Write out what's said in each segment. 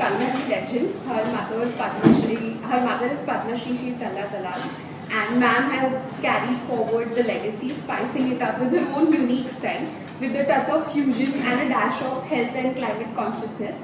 culinary legend. Her mother is Padma Shri Tarla Dalal, and ma'am has carried forward the legacy, spicing it up with her own unique style, with a touch of fusion and a dash of health and climate consciousness.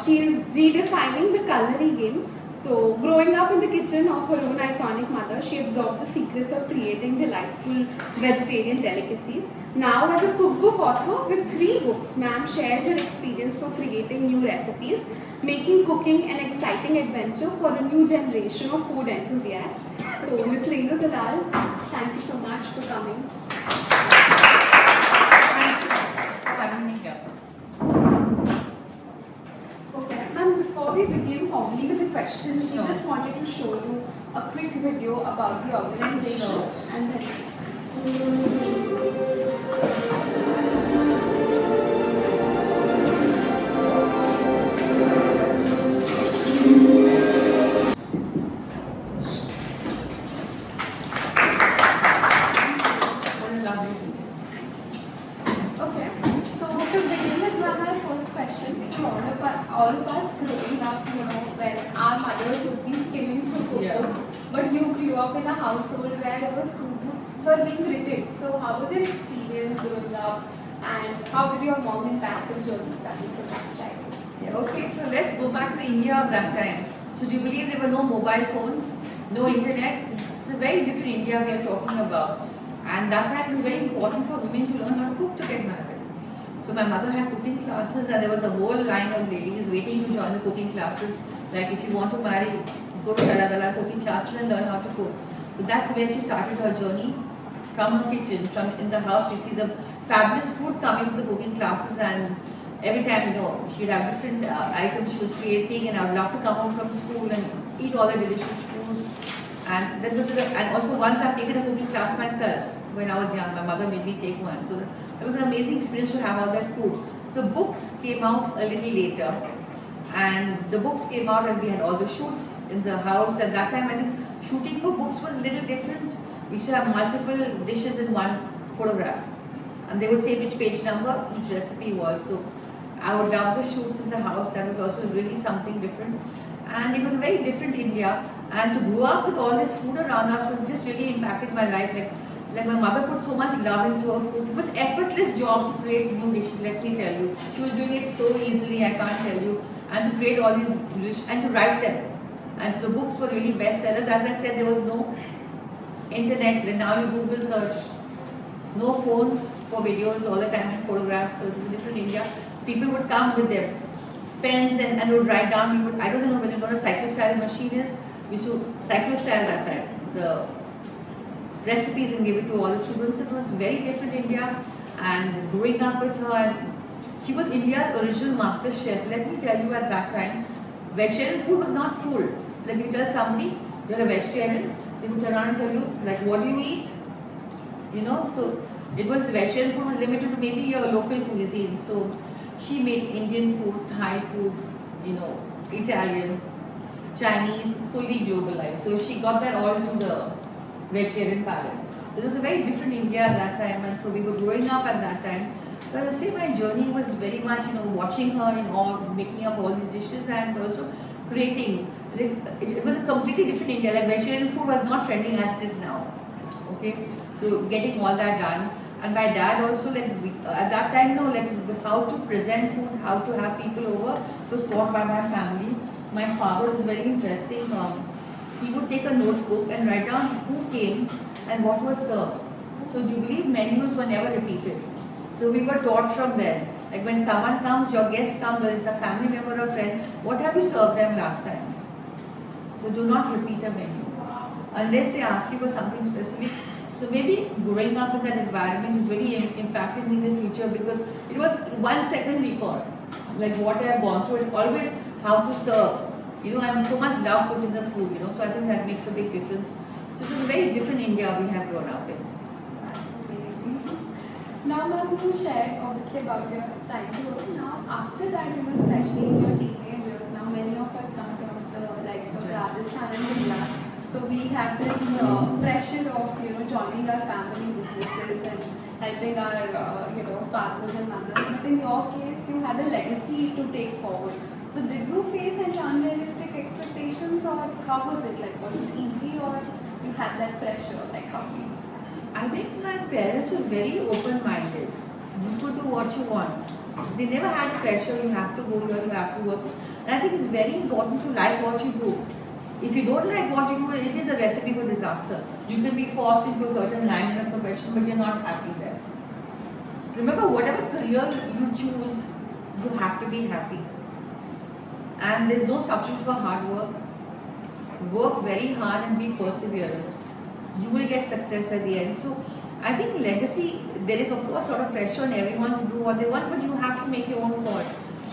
She is redefining the culinary game. So, growing up in the kitchen of her own iconic mother, she absorbed the secrets of creating delightful vegetarian delicacies. Now, as a cookbook author with 3 books, ma'am shares her experience for creating new recipes, making cooking an exciting adventure for a new generation of food enthusiasts. So, Ms. Tarla Dalal, thank you so much for coming. Thank you for having me here. Okay, ma'am, before we begin formally with the questions, we just wanted to show you a quick video about the organization and then. Okay, so to begin with, my first question for all of us growing up, when our mothers would be skimming through cookbooks, but you grew up in a household where those cookbooks were being written. So how was your experience growing up, and how did your mom impact your journey starting from that childhood? Yeah, okay, so let's go back to the India of that time. So do you believe there were no mobile phones, no internet? It's a very different India we are talking about. And that time it was very important for women to learn how to cook to get married. So my mother had cooking classes, and there was a whole line of ladies waiting to join the cooking classes. Like, if you want to marry, go to Tarla Dalal cooking classes and learn how to cook. So that's where she started her journey, from her kitchen. From in the house, we see the fabulous food coming from the cooking classes, and every time, she'd have different items she was creating, and I would love to come home from school and eat all the delicious foods. And and also once I've taken a cooking class myself when I was young. My mother made me take one, so it was an amazing experience to have all that food. So the books came out a little later, and the books came out, and we had all the shoots in the house. At that time, I think shooting for books was a little different. We used to have multiple dishes in one photograph, and they would say which page number each recipe was. So I would love the shoots in the house. That was also really something different, and it was a very different India. And to grow up with all this food around us was just really impacted my life. Like my mother put so much love into her food. It was an effortless job to create new dishes, let me tell you. She was doing it so easily, I can't tell you. And to create all these dishes and to write them. And the books were really bestsellers. As I said, there was no internet, and now you Google search. No phones for videos all the time and photographs, so it was a different India. People would come with their pens and would write down. I don't know whether you know what a cyclostyle machine is. We used to cyclostyle that time, the recipes, and give it to all the students. It was very different India, and growing up with her, and she was India's original master chef. Let me tell you, at that time, vegetarian food was not cool. Like, you tell somebody you're a vegetarian, they would turn around and tell you, like, what do you eat? So it was, the vegetarian food was limited to maybe your local cuisine. So she made Indian food, Thai food, Italian, Chinese, fully globalized. So she got that all to the vegetarian palate. It was a very different India at that time, and so we were growing up at that time. But I say my journey was very much, watching her in all, making up all these dishes, and also creating. It was a completely different India. Like, vegetarian food was not trending as it is now. Okay, so getting all that done. And my dad also, at that time, how to present food, how to have people over, was taught by my family. My father was very interesting. He would take a notebook and write down who came and what was served. So do you believe menus were never repeated? So we were taught from there. Like, when someone comes, your guest comes, whether it's a family member or friend, what have you served them last time? So do not repeat a menu unless they ask you for something specific. So maybe growing up in that environment really impacted me in the future, because it was 1 second recall. Like, what I have gone through, it's always how to serve. I'm so much love put in the food, so I think that makes a big difference. So it was a very different India we have grown up in. That's amazing. Now, ma'am, you shared obviously about your childhood. Now, after that, especially in your teenage years, now many of us come from the likes of Rajasthan and Gujarat. So we have this pressure of joining our family businesses and helping our farmers and mothers. But in your case, you had a legacy to take forward. So did you face any unrealistic expectations, or how was it? Like, was it easy, or you had that pressure? Like, how do you? I think my parents were very open-minded. You could do what you want. They never had pressure, you have to go here, you have to work. And I think it's very important to like what you do. If you don't like what you do, it is a recipe for disaster. You can be forced into a certain line in a profession, but you're not happy there. Remember, whatever career you choose, you have to be happy. And there's no substitute for hard work. Work very hard and be perseverance. You will get success at the end. So I think legacy, there is of course a lot of pressure on everyone to do what they want, but you have to make your own call.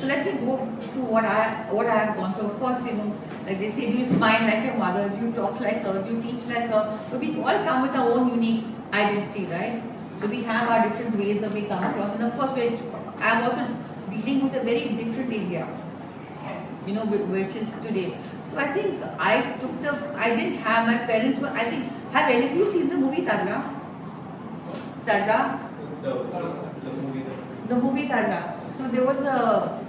So let me go to what I have gone through. Of course, like they say, do you smile like your mother? Do you talk like her? Do you teach like her? But we all come with our own unique identity, right? So we have our different ways of we come across, and of course, I'm also dealing with a very different India, which is today. So I think I didn't have, my parents were, I think, have any of you seen the movie Tarla? Tarla? The movie Tarla. So there was a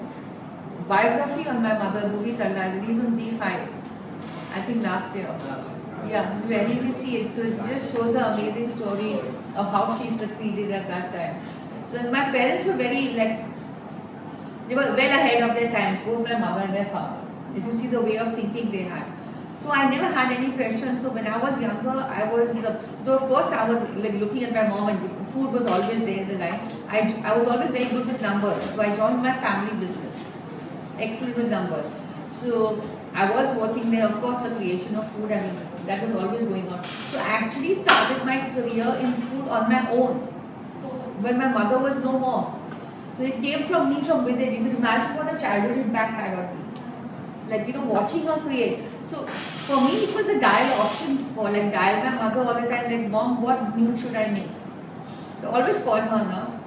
biography on my mother, movie Tarla, released on Z5, I think last year. Yeah, when you see it, so it just shows the amazing story of how she succeeded at that time. So my parents were very, they were well ahead of their times, both my mother and their father. If you see the way of thinking they had. So I never had any pressure, and so when I was younger, I was, though of course I was looking at my mom and food was always there in the line. I was always very good with numbers, so I joined my family business. Excellent with numbers. So I was working there, of course the creation of food, that was always going on. So I actually started my career in food on my own, when my mother was no more. So it came from me, from within. You can imagine what the childhood impact had on me. Watching her create. So for me, it was a dial option for dial my mother all the time, mom, what meal should I make? So I always call her now.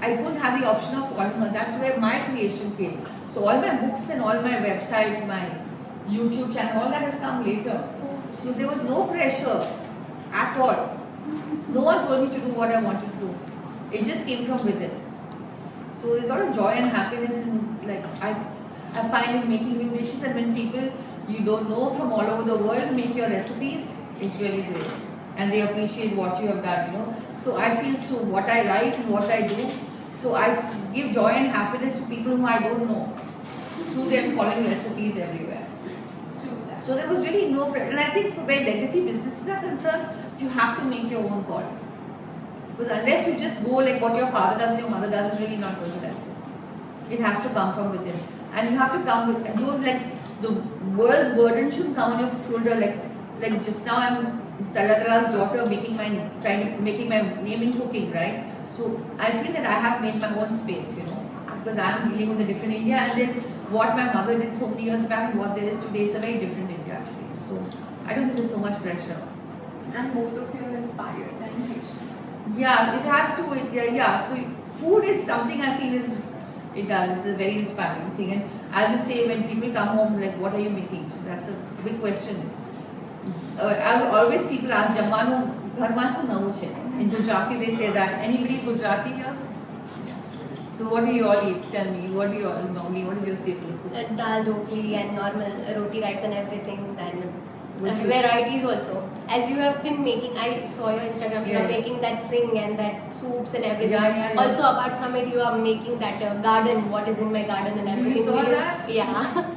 I couldn't have the option of calling her. That's where my creation came. So all my books and all my website, my YouTube channel, all that has come later. So there was no pressure at all. No one told me to do what I wanted to do. It just came from within. So there's a lot of joy and happiness in, I find in making new dishes, and when people you don't know from all over the world make your recipes, it's really great. And they appreciate what you have done, So I feel through what I write and what I do, so I give joy and happiness to people whom I don't know, through them following recipes everywhere. So there was really no pressure. And I think for where legacy businesses are concerned, you have to make your own call. Because unless you just go like what your father does and your mother does, is really not going to help. It has to come from within. And you have to come with, the world's burden shouldn't come on your shoulder, like just now I'm Tarla Dalal's daughter, making my name in cooking, right? So I feel that I have made my own space, because I'm dealing with a different India, and there's what my mother did so many years back and what there is today, it's a very different India today. So I don't think there's so much pressure. And both of you are inspired and patient. Yeah, it has to, yeah. So food is something I feel it's a very inspiring thing. And as you say, when people come home, what are you making? So that's a big question. People ask, Jammanu, Gharmasu Navuche. In Gujarati they say that. Anybody Gujarati here? So what do you all eat? Tell me, what do you all normally, what is your staple food? Dal, roti and normal roti, rice and everything. Then varieties also. As you have been making, I saw your Instagram, you are making that sing and that soups and everything. Also apart from it, you are making that garden, what is in my garden and everything. You saw that? Yeah.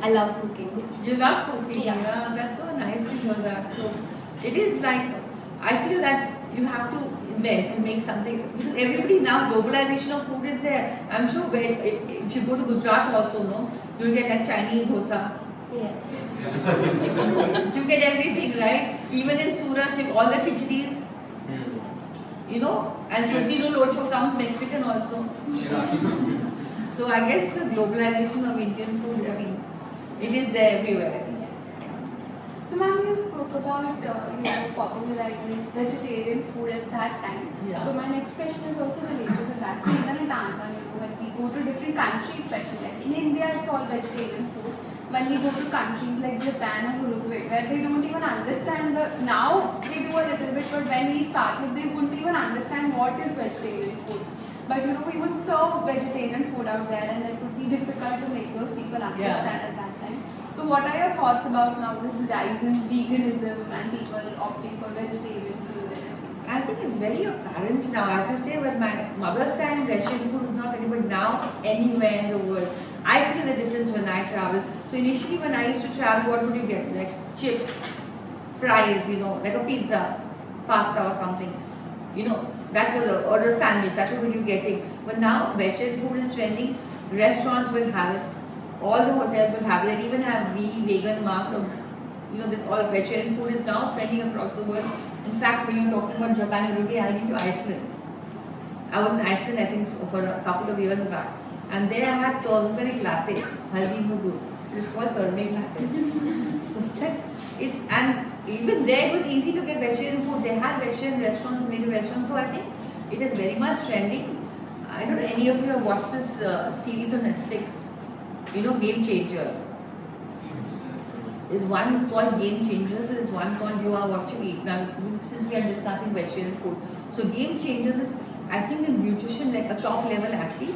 I love cooking. You love cooking? Yeah. That's so nice to hear that. So it is I feel that you have to invent and make something, because everybody now, globalization of food is there. I'm sure if you go to Gujarat also, you'll get Chinese dosa. Yes. You get everything, right? Even in Surat, all the khichdi's, and Sotino Locho comes Mexican also. So I guess the globalization of Indian food, it is there everywhere. So ma'am, you spoke about popularizing vegetarian food at that time. Yeah. So my next question is also related to that. So even in Anpan, when we go to different countries, especially like in India, it's all vegetarian food. When we go to countries like Japan or Uruguay, where they don't even understand now they do a little bit, but when we started, they wouldn't even understand understand what is vegetarian food. But you know, we would serve vegetarian food out there, and it would be difficult to make those people understand at that time. So what are your thoughts about now this rise in veganism and people opting for vegetarian food and everything? I think it's very apparent now. As you say, when my mother's time, vegetarian food is not ready, but now anywhere in the world, I feel the difference when I travel. So initially when I used to travel, what would you get? Like chips, fries, you know, like a pizza, pasta or something. You know, that was or a sandwich, that's what you were getting. But now vegetarian food is trending, restaurants will have it, all the hotels will have it, they even have vegan mark of, you know, this all vegetarian food is now trending across the world. In fact, when you're talking about Japan and Italy, I'll give you Iceland. I was in Iceland, I think, for a couple of years back, and there I had turmeric latte, haldi mudu. It's called turmeric latte. So it's, and even there it was easy to get vegetarian food. They had vegetarian restaurants and vegan restaurants. So I think it is very much trending. I don't know any of you have watched this series on Netflix. You know, Game Changers. There's one called Game Changers. There's one called You Are What You Eat. Now, since we are discussing vegetarian food, so Game Changers is, I think, in nutrition, like a top level athlete.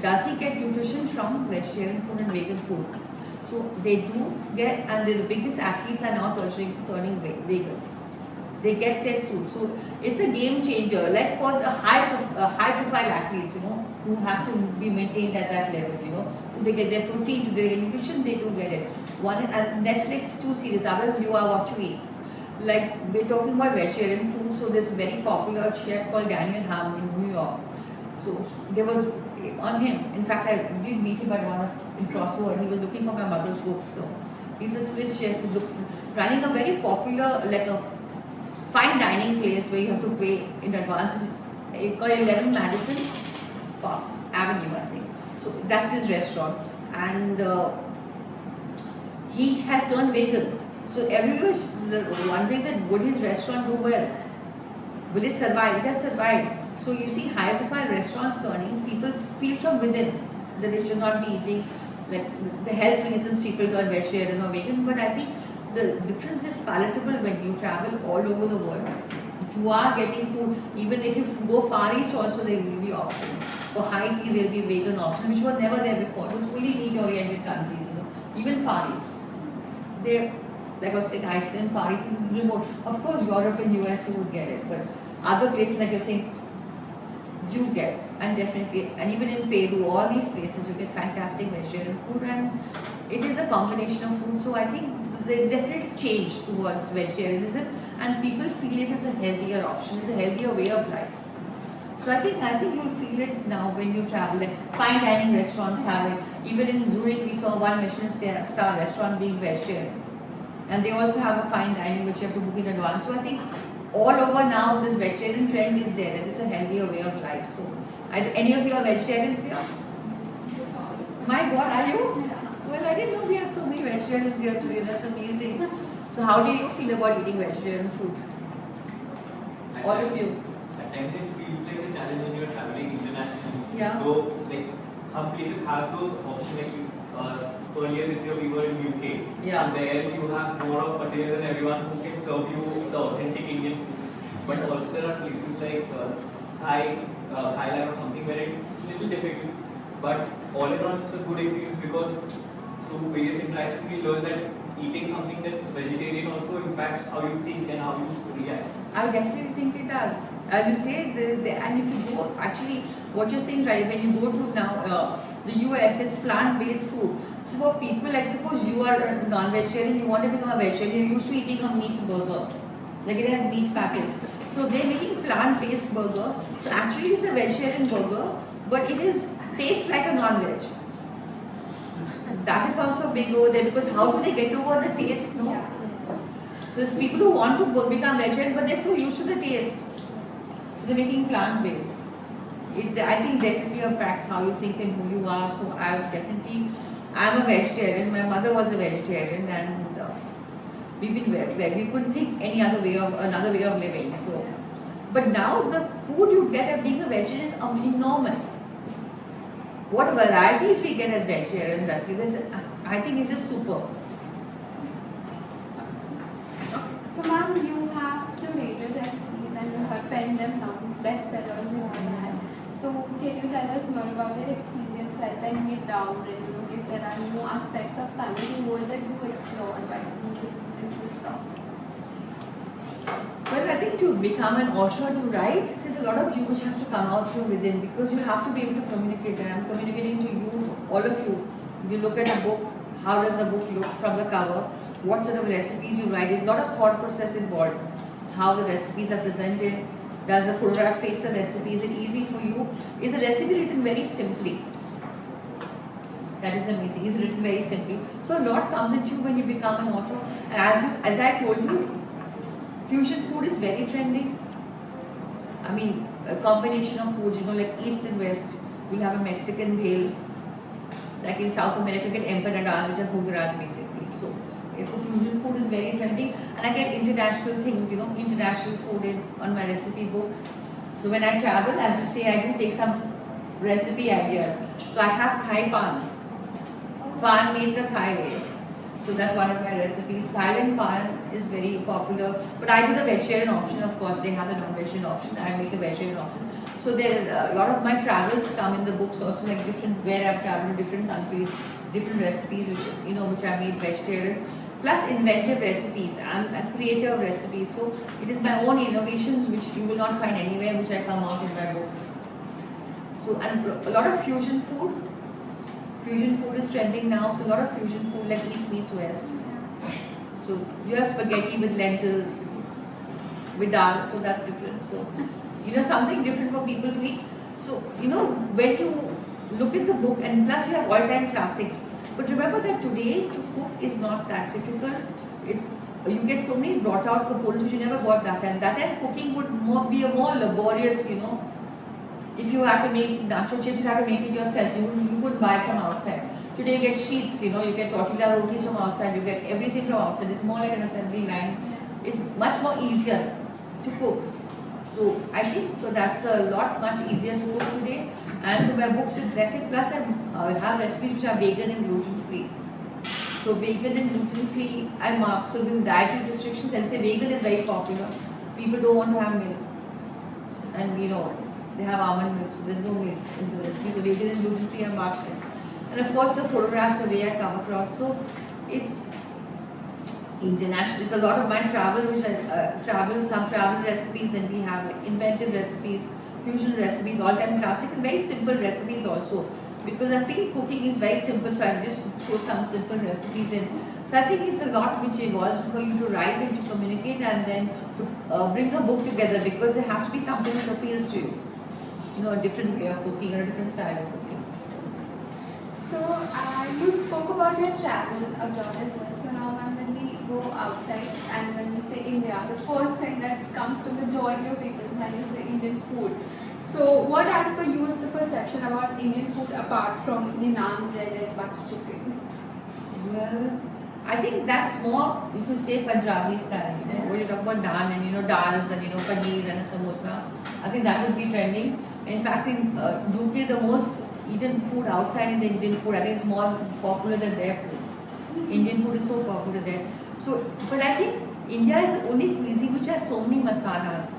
Does he get nutrition from vegetarian food and vegan food? So they do get, and the biggest athletes are now turning vegan. They get their suit. So it's a game changer. Like for the high profile athletes, you know, who have to be maintained at that level, you know. So they get their protein, to their nutrition, they do get it. One and Netflix 2 series, others You Are What You Eat. Like we're talking about vegetarian food, so this very popular chef called Daniel Ham in New York. So there was on him. In fact, I did meet him at one of in crossover. He was looking for my mother's book. So he's a Swiss chef who's running a very popular, like a fine dining place where you have to pay in advance. It's called 11 Madison Park Avenue, I think. So that's his restaurant, and he has turned vegan. So everyone was wondering that would his restaurant do well? Will it survive? It has survived. So you see high profile restaurants turning, people feel from within that they should not be eating, like the health reasons people turn vegetarian or vegan, but I think the difference is palatable when you travel all over the world. If you are getting food, even if you go Far East also there will be options. For high tea there will be vegan options which were never there before. It was fully meat oriented countries, you know, even Far East. They, like I was saying, Iceland, Far East, remote. Of course Europe and US you would get it, but other places like you're saying, you get, and definitely, and even in Peru, all these places you get fantastic vegetarian food, and it is a combination of food. So I think there's definitely change towards vegetarianism, and people feel it is a healthier option, it's a healthier way of life. So I think you'll feel it now when you travel. Like fine dining restaurants have it. Even in Zurich, we saw one Michelin star restaurant being vegetarian, and they also have a fine dining which you have to book in advance. So I think all over now this vegetarian trend is there, and it's a healthier way of life. So, any of you are vegetarians here? My God, are you? Yeah. Well, I didn't know we had so many vegetarians here today. That's amazing. So, how do you feel about eating vegetarian food? All of you? At times it feels like a challenge when you're traveling internationally. Yeah. So, like some places have those options. Like earlier this year we were in UK. Yeah. And there you have more of potatoes and everyone who can serve you the authentic Indian food. But also there are places like Thailand or something where it's a little difficult. But all around it's a good experience because through various interactions we learn that eating something that's vegetarian also impacts how you think and how you react. I definitely think it does. As you say, and if you go, actually, what you're saying, right, when you go to now the US, it's plant-based food. So for people, like suppose you are a non-vegetarian, you want to become a vegetarian, you're used to eating a meat burger. Like it has meat patties. So they're making plant-based burger. So actually it's a vegetarian burger, but it tastes like a non-veg. That is also big over there because how do they get over the taste? No. Yeah. So it's people who want to become vegetarian, but they're so used to the taste. So they're making plant-based. I think definitely impacts how you think and who you are. So I'm a vegetarian. My mother was a vegetarian, and we've been we couldn't think another way of living. So, but now the food you get at being a vegetarian is enormous. What varieties we get as vegetarians, I think it's just super. So ma'am, you have curated recipes and you have penned them down, bestsellers you have had. So can you tell us more about your experience while penning it down, and if there are new aspects of culinary world that you explored while in this process? Well, I think to become an author, to write, there's a lot of you which has to come out from within, because you have to be able to communicate. And I'm communicating to you, all of you. If you look at a book, how does a book look from the cover? What sort of recipes you write? There's a lot of thought process involved. How the recipes are presented. Does the photograph face the recipe? Is it easy for you? Is a recipe written very simply? That is the main thing. Is written very simply. So a lot comes into you when you become an author. And as I told you, fusion food is very trending. I mean, a combination of foods, like East and West. You'll have a Mexican meal. Like in South America, you get empanadas, which are hogaras basically. So, it's a fusion food is very trending. And I get international things, international food on my recipe books. So when I travel, as you say, I do take some recipe ideas. So I have Thai pan. Pan made the Thai way. So that's one of my recipes. Thailand pan is very popular. But I do the vegetarian option, of course. They have the non-vegetarian option. I make the vegetarian option. So there is a lot of my travels come in the books also, like where I've traveled to different countries, different recipes which I made vegetarian. Plus inventive recipes. I'm a creator of recipes. So it is my own innovations which you will not find anywhere, which I come out in my books. So, and a lot of fusion food. Fusion food is trending now, so a lot of fusion food like East meets West. So you have spaghetti with lentils, with dal, so that's different. So, something different for people to eat. So, when you look at the book, and plus you have all-time classics. But remember that today to cook is not that difficult. You get so many brought out components which you never got that time. That time cooking would be a more laborious, If you have to make nacho chips, you have to make it yourself. You could buy from outside. Today you get sheets, you get tortilla rotis from outside. You get everything from outside. It's more like an assembly line. It's much more easier to cook. So I think that's a lot much easier to cook today. And so my books reflect it. Plus I have recipes which are vegan and gluten free. So vegan and gluten free I mark. So this dietary restrictions. I say vegan is very popular. People don't want to have milk. And they have almond milk, so there's no milk in the recipe. So vegan and gluten free are marked. And of course the photographs are the way I come across. So it's international. It's a lot of my travel, which I some travel recipes, and we have like inventive recipes, fusion recipes, all-time classic, and very simple recipes also. Because I feel cooking is very simple, so I just throw some simple recipes in. So I think it's a lot which evolves for you to write and to communicate, and then to bring a book together, because there has to be something which appeals to you. A different way of cooking or a different style of cooking. So you spoke about your travel abroad as well. So now when we go outside and when we say India, the first thing that comes to majority of people's mind is the Indian food. So what as per you is the perception about Indian food apart from the naan, bread and butter chicken? Well, I think that's more, if you say Punjabi style, when you talk about naan and dals and paneer and a samosa, I think that would be trending. In fact, in UK, the most eaten food outside is Indian food. I think it's more popular than their food. Indian food is so popular there. So, but I think India is the only cuisine which has so many masalas.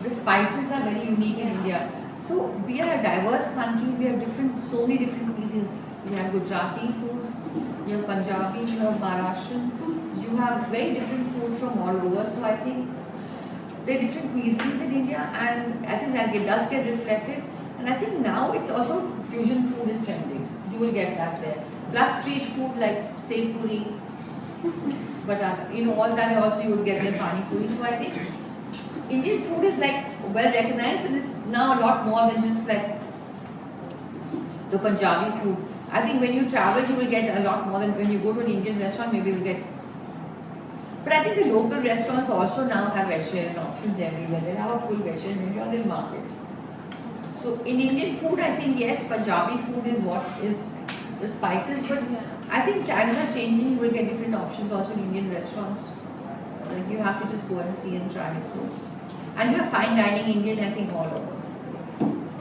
The spices are very unique in India. So we are a diverse country. We have so many different cuisines. You have Gujarati food, you have Punjabi, you have Maharashtrian. You have very different food from all over. So I think there are different cuisines in India, and I think that it does get reflected. And I think now it's also fusion food is trending. You will get that there. Plus street food like say puri, but all that also you would get the pani puri. So I think Indian food is like well recognized, and it's now a lot more than just like the Punjabi food. I think when you travel, you will get a lot more than when you go to an Indian restaurant. Maybe you will get. But I think the local restaurants also now have vegetarian options everywhere. They have a full vegetarian menu on their market. So in Indian food, I think yes, Punjabi food is what is the spices, but I think times are changing. You will get different options also in Indian restaurants. Like you have to just go and see and try. So, and you have fine dining Indian, I think all over.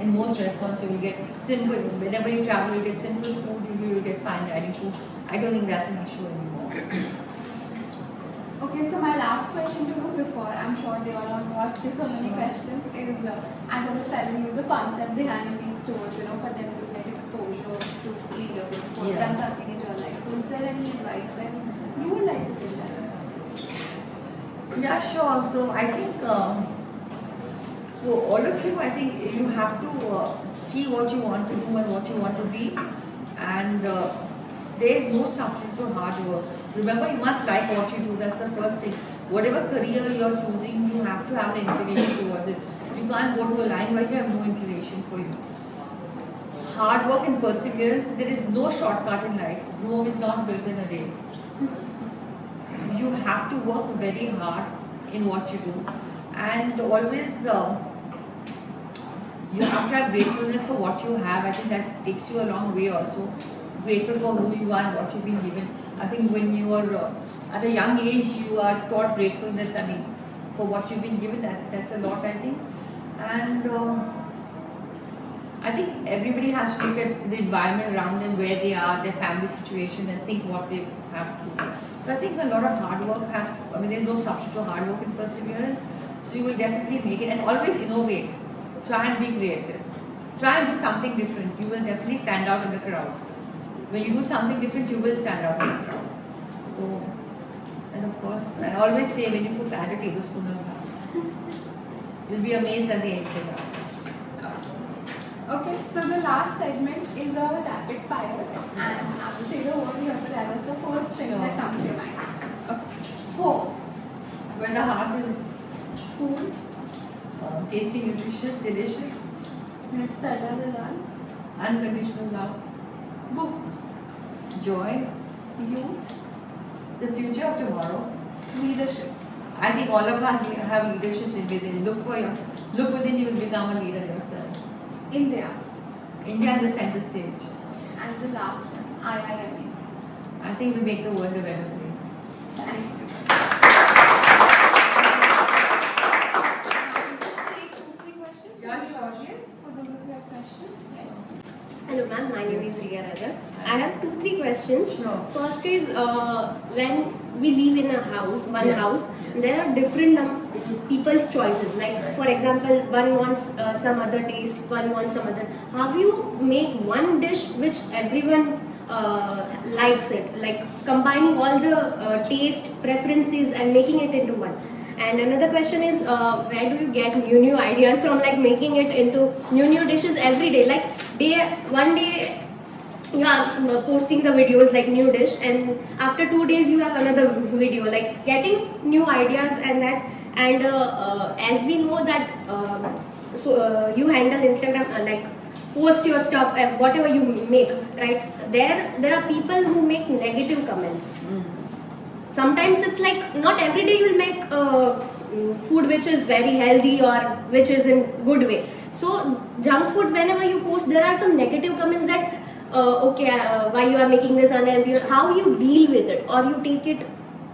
In most restaurants, you will get simple. Whenever you travel, you will get simple food. You will get fine dining food. I don't think that's an issue anymore. Okay, so my last question to you before, I'm sure they all want to ask you so many questions, is as I was telling you, the concept behind these tours, for them to get exposure to leaders who have done something in your life. So is there any advice that you would like to give them? Yeah, sure. So I think for all of you, I think you have to see what you want to do and what you want to be, and there is no substitute for hard work. Remember, you must like what you do. That's the first thing. Whatever career you're choosing, you have to have an inclination towards it. You can't go to a line where you have no inclination for you. Hard work and perseverance. There is no shortcut in life. Rome is not built in a day. You have to work very hard in what you do, and always you have to have gratefulness for what you have. I think that takes you a long way also. Grateful for who you are and what you've been given. I think when you are at a young age, you are taught gratefulness. I mean, for what you've been given, that's a lot, I think. And I think everybody has to look at the environment around them, where they are, their family situation, and think what they have to do. So I think a lot of hard work there's no substitute for hard work and perseverance. So you will definitely make it, and always innovate. Try and be creative. Try and do something different. You will definitely stand out in the crowd. When you do something different, you will stand out in the crowd. So, and of course, I always say, when you add a tablespoon of butter, you'll be amazed at the end result. Okay, so the last segment is a rapid fire, and I will say the word you have to tell us the first thing that comes to your mind. Okay. Home. Where the heart is Food. tasty, nutritious, delicious, Miss Tarla Dalal. unconditional love, Books. joy, Youth. the future of tomorrow. Leadership. I think all of us have leadership within. Look for yourself. Look within, you will become a leader yourself. India. India is the center stage. And the last one, IIMUN. I think it will make the world a better place. Thank you. Now we just take 2-3 questions from Yeah, the sure. audience for those of you who have questions. Hello ma'am, my name is Riya Raja. I have 2-3 questions. Sure. First is when we live in a house, one Yeah. house, Yes. there are different people's choices. Like Right. for example, one wants some other taste, one wants some other. How you make one dish which everyone likes it? Like combining all the taste preferences and making it into one. And another question is, where do you get new ideas from, like making it into new dishes every day? Like one day you are posting the videos like new dish, and after 2 days you have another video, like getting new ideas and that. And as we know that, you handle Instagram, like post your stuff and whatever you make, right? There are people who make negative comments. Sometimes it's like not every day you'll make food which is very healthy or which is in good way. So junk food, whenever you post, there are some negative comments that why you are making this unhealthy, how you deal with it, or you take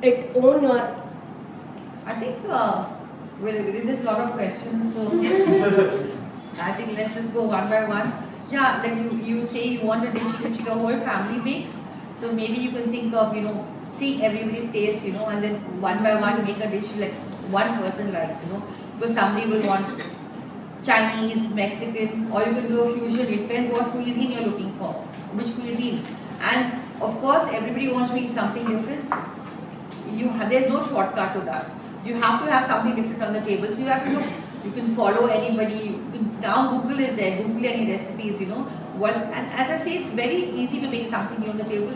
it own, or I think, well, there's a lot of questions, so I think let's just go one by one. Yeah, then you say you want a dish which the whole family makes, so maybe you can think of, see everybody's taste, and then one by one make a dish like one person likes, because somebody will want Chinese, Mexican, or you can do a fusion. It depends what cuisine you're looking for, which cuisine. And of course, everybody wants to eat something different. There's no shortcut to that. You have to have something different on the table. So you have to look. You can follow anybody. Now Google is there. Google any recipes. And as I say, it's very easy to make something new on the table.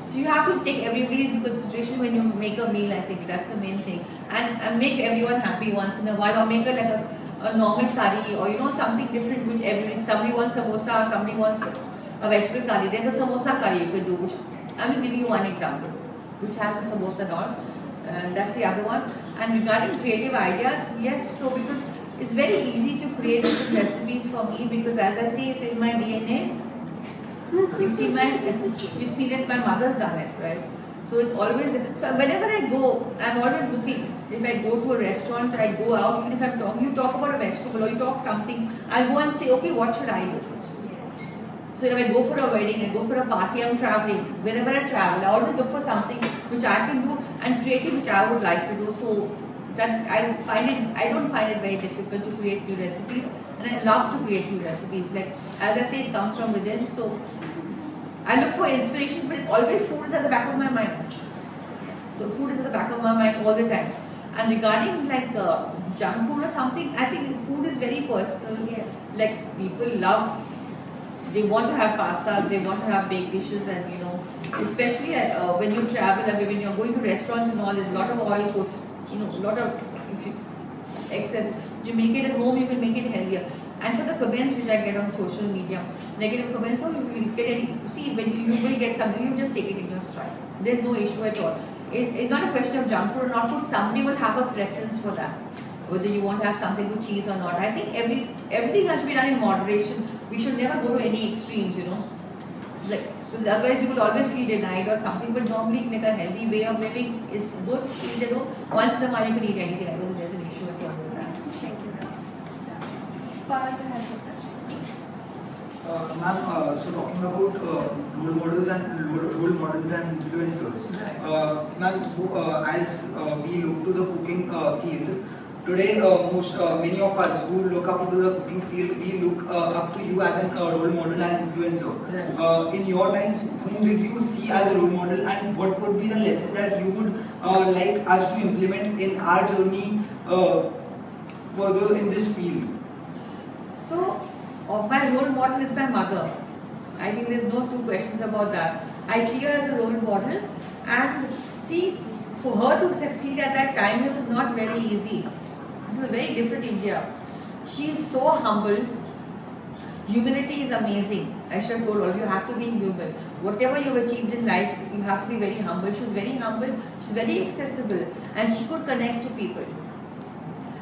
So you have to take everybody into consideration when you make a meal. I think that's the main thing. And make everyone happy once in a while, or make a normal curry, or something different which somebody wants samosa, somebody wants a vegetable curry. There's a samosa curry you can do, which I'm just giving you one example, which has a samosa and all. That's the other one. And regarding creative ideas, yes, so because it's very easy to create different recipes for me, because as I say, it's in my DNA. You've seen it, my mother's done it, right? So it's always, so whenever I go, I'm always looking. If I go to a restaurant, I go out, even if I'm talking, you talk about a vegetable or you talk something, I'll go and say, okay, what should I do? So if I go for a wedding, I go for a party, I'm traveling. Whenever I travel, I always look for something which I can do and creative, which I would like to do. So that I don't find it very difficult to create new recipes, and I love to create new recipes. Like as I say, it comes from within. So I look for inspiration, but it's always food is at the back of my mind. So food is at the back of my mind all the time. And regarding like junk food or something, I think food is very personal. Yes. Like people love, they want to have pastas, they want to have baked dishes, and especially when you travel, I mean, when you're going to restaurants and all, there's a lot of oil put, a lot of excess. If you make it at home, you can make it healthier. And for the comments which I get on social media, negative comments, oh, you will get any, see, when you will get something, you just take it in your stride. There's no issue at all. It's not a question of junk food or not food. Somebody will have a preference for that, whether you want to have something with cheese or not. I think everything has to be done in moderation. We should never go to any extremes, like, because otherwise you will always feel denied or something. But normally, like a healthy way of living is good. Eat at home. Once in a while, you can eat anything. I don't think there's an issue at all with that. Thank you. Parag has a question. Ma'am, so talking about role models and influencers. Right. Ma'am, as we look to the cooking field, today many of us who look up to the cooking field, we look up to you as an role model and influencer. Right. In your times, whom did you see as a role model, and what would be the lesson that you would like us to implement in our journey further in this field? So, my role model is my mother. I think there's no two questions about that. I see her as a role model, and see, for her to succeed at that time, it was not very easy. It was a very different India. She is so humble. Humility is amazing. I should have told all you have to be human. Whatever you've achieved in life, you have to be very humble. She was very humble. She's very accessible, and she could connect to people.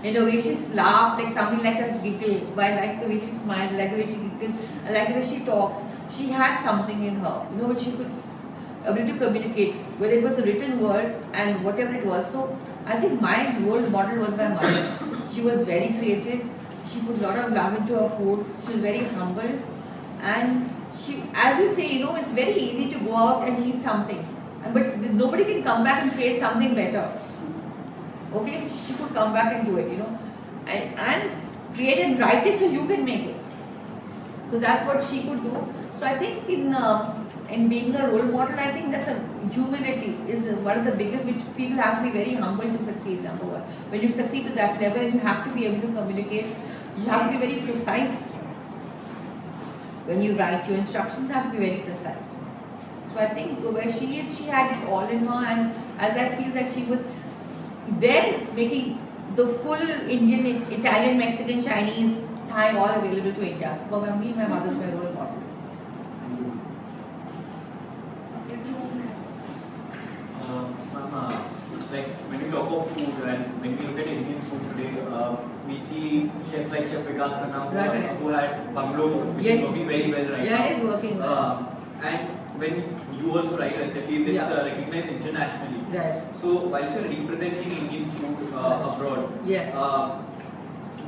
In a way, she laughed like something like a giggle. I like the way she smiles, I like the way she giggles, I like the way she talks. She had something in her, which she could able to communicate, whether it was a written word and whatever it was. So I think my role model was my mother. She was very creative. She put a lot of love into her food. She was very humble, and she, as you say, it's very easy to go out and eat something, but nobody can come back and create something better. Okay, so she could come back and do it, and create and write it so you can make it. So that's what she could do. So I think in being a role model, I think that's a humility is one of the biggest, which people have to be very humble to succeed. Number one, when you succeed to that level, you have to be able to communicate. You have to be very precise. When you write, your instructions have to be very precise. So I think where she had it all in her, and as I feel that she was there making the full Indian, Italian, Mexican, Chinese, Thai all available to India. So for me, my mother's my role model. Like when we talk of food and when we look at Indian food today, we see chefs like Chef Vikas now who had Bungalow, which is working very well right now. Yeah, it is working well. And when you also write recipes, it's recognized internationally. Right. So whilst you're representing Indian food abroad, yes.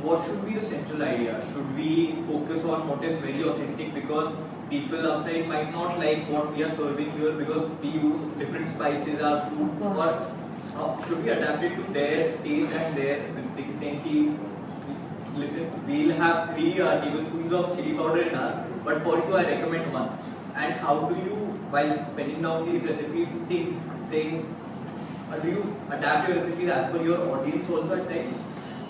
What should be the central idea? Should we focus on what is very authentic, because people outside might not like what we are serving here because we use different spices, our food, or should we adapt it to their taste and their distinct, saying, listen, we'll have 3 tablespoons of chili powder in us, but for you I recommend 1. And how do you, while penning down these recipes, saying, do you adapt your recipes as per your audience also at times?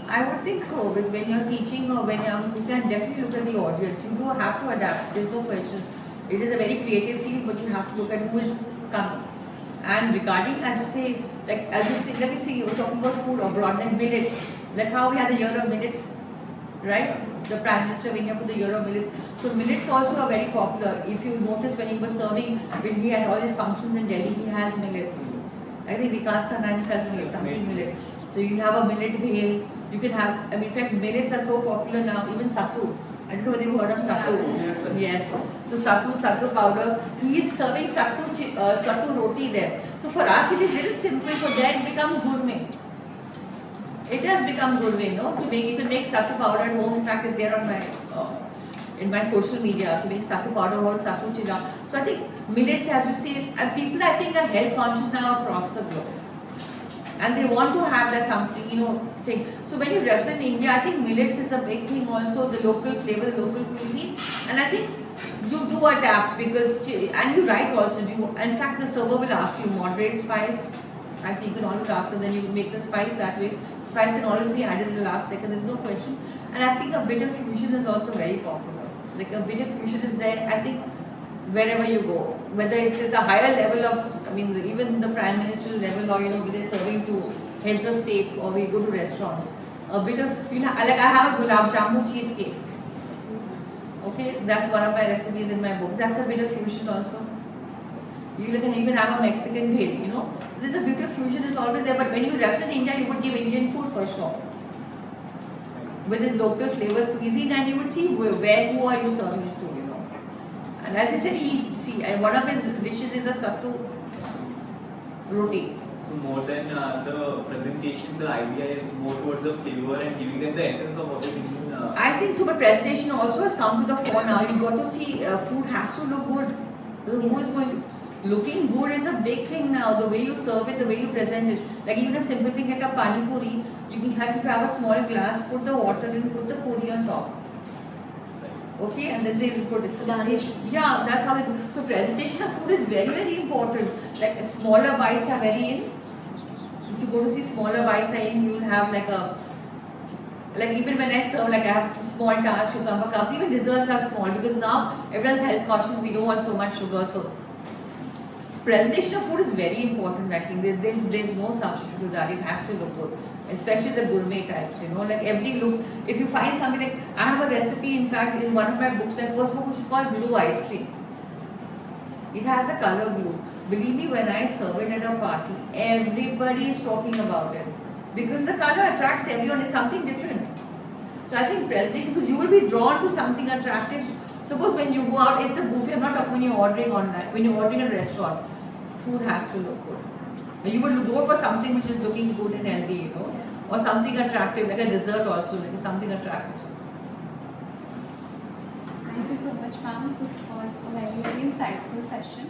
I would think so. When you're teaching or when you can definitely look at the audience. You do have to adapt. There's no questions. It is a very creative field, but you have to look at who is coming. And regarding, as you say, let me see, you were talking about food abroad, like millets. Like how we had the year of millets, right? The Prime Minister of India put the year of millets. So millets also are very popular. If you notice when he was serving, when he had all his functions in Delhi, he has millets. I think Vikas Khanna himself made something millet. So you have a millet bhel. You can have, in fact, millets are so popular now, even sattu. I don't know whether you've heard of sattu. Yes. So sattu powder. He is serving sattu roti there. So for us it is very simple. For them it becomes gourmet. It has become gourmet, no? You can make sattu powder at home. In fact, it's there on my in my social media to make sattu powder or sattu chilla. So I think millets, as you say, people I think are health conscious now across the globe. and they want to have that something, thing. So when you represent India, I think millets is a big thing also, the local flavor, local cuisine, and I think you do adapt because, and you write also, in fact the server will ask you moderate spice, I think you can always ask and then you make the spice that way. Spice can always be added in the last second, there's no question. And I think a bit of fusion is also very popular. Like a bit of fusion is there, I think, wherever you go. Whether it's at the higher level of, even the Prime Minister level, or where they're serving to heads of state, or we go to restaurants. A bit of, like I have a gulab jamun cheesecake. Okay, that's one of my recipes in my book. That's a bit of fusion also. You can even have a Mexican bhel, There's a bit of fusion is always there, but when you represent India, you would give Indian food for sure. With its local flavors, cuisine, and you would see who are you serving it to, And as I said, and one of his dishes is a sattu roti. So more than the presentation, the idea is more towards the flavor and giving them the essence of what they're thinking. I think so, but presentation also has come to the fore now. You've got to see food has to look good. Who is going to... Looking good is a big thing now. The way you serve it, the way you present it. Like even a simple thing like a pani puri, if you have a small glass, put the water in, put the puri on top. Okay, and then they will put it. Garnish. Yeah, that's how they do. So presentation of food is very, very important. Like smaller bites are very in. If you go to see smaller bites are in, you will have like even when I serve, like I have small tarts, cucumber cups, even desserts are small because now everyone's health cautious, we don't want so much sugar. So presentation of food is very important. I think there's no substitute to that. It has to look good, especially the gourmet types. Like every looks. If you find something like I have a recipe, in fact, in one of my books, my first book, which is called Blue Ice Cream. It has the color blue. Believe me, when I serve it at a party, everybody is talking about it because the color attracts everyone. It's something different. So I think presentation, because you will be drawn to something attractive. Suppose when you go out, it's a buffet. I'm not talking when you're ordering online. When you're ordering at a restaurant, food has to look good. You would go for something which is looking good and healthy, or something attractive, like a dessert also, like something attractive. Thank you so much, ma'am. This was a very, very insightful session.